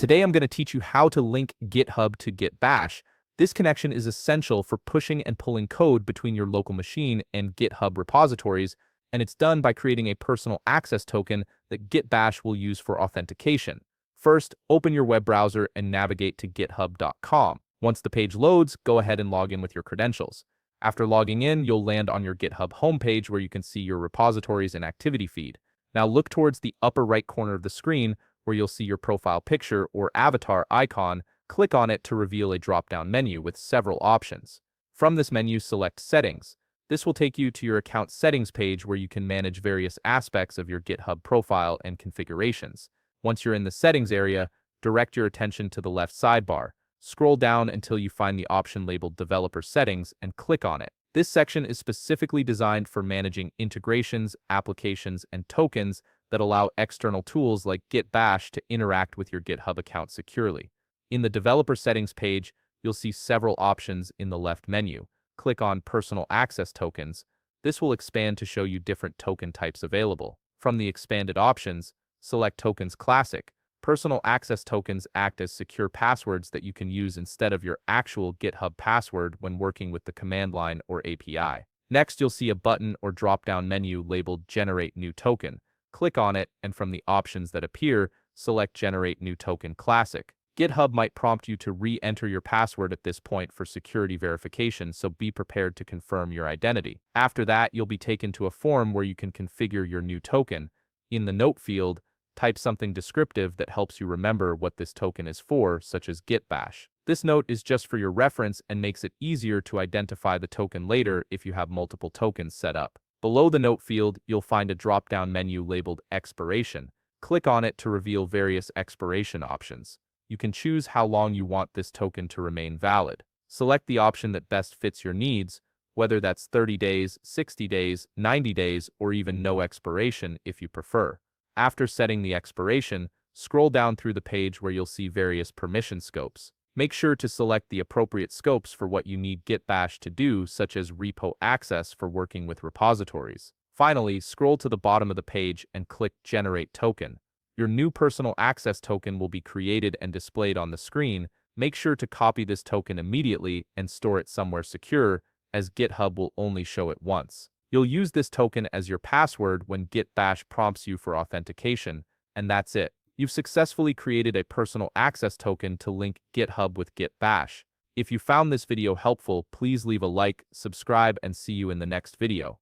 Today I'm going to teach you how to link GitHub to Git Bash. This connection is essential for pushing and pulling code between your local machine and GitHub repositories, and it's done by creating a personal access token that Git Bash will use for authentication. First, open your web browser and navigate to github.com. Once the page loads, go ahead and log in with your credentials. After logging in, you'll land on your GitHub homepage where you can see your repositories and activity feed. Now look towards the upper right corner of the screen where you'll see your profile picture or avatar icon. Click on it to reveal a drop-down menu with several options. From this menu, select Settings. This will take you to your account settings page where you can manage various aspects of your GitHub profile and configurations. Once you're in the settings area, direct your attention to the left sidebar. Scroll down until you find the option labeled Developer Settings and click on it. This section is specifically designed for managing integrations, applications, and tokens that allow external tools like Git Bash to interact with your GitHub account securely. In the Developer Settings page, you'll see several options in the left menu. Click on Personal Access Tokens. This will expand to show you different token types available. From the expanded options, select Tokens Classic. Personal access tokens act as secure passwords that you can use instead of your actual GitHub password when working with the command line or API. Next, you'll see a button or drop-down menu labeled Generate New Token. Click on it, and from the options that appear, select Generate New Token Classic. GitHub might prompt you to re-enter your password at this point for security verification, so be prepared to confirm your identity. After that, you'll be taken to a form where you can configure your new token. In the note field, type something descriptive that helps you remember what this token is for, such as Git Bash. This note is just for your reference and makes it easier to identify the token later if you have multiple tokens set up. Below the note field, you'll find a drop-down menu labeled Expiration. Click on it to reveal various expiration options. You can choose how long you want this token to remain valid. Select the option that best fits your needs, whether that's 30 days, 60 days, 90 days, or even no expiration if you prefer. After setting the expiration, scroll down through the page where you'll see various permission scopes. Make sure to select the appropriate scopes for what you need Git Bash to do, such as repo access for working with repositories. Finally, scroll to the bottom of the page and click Generate Token. Your new personal access token will be created and displayed on the screen. Make sure to copy this token immediately and store it somewhere secure, as GitHub will only show it once. You'll use this token as your password when Git Bash prompts you for authentication, and that's it. You've successfully created a personal access token to link GitHub with Git Bash. If you found this video helpful, please leave a like, subscribe, and see you in the next video.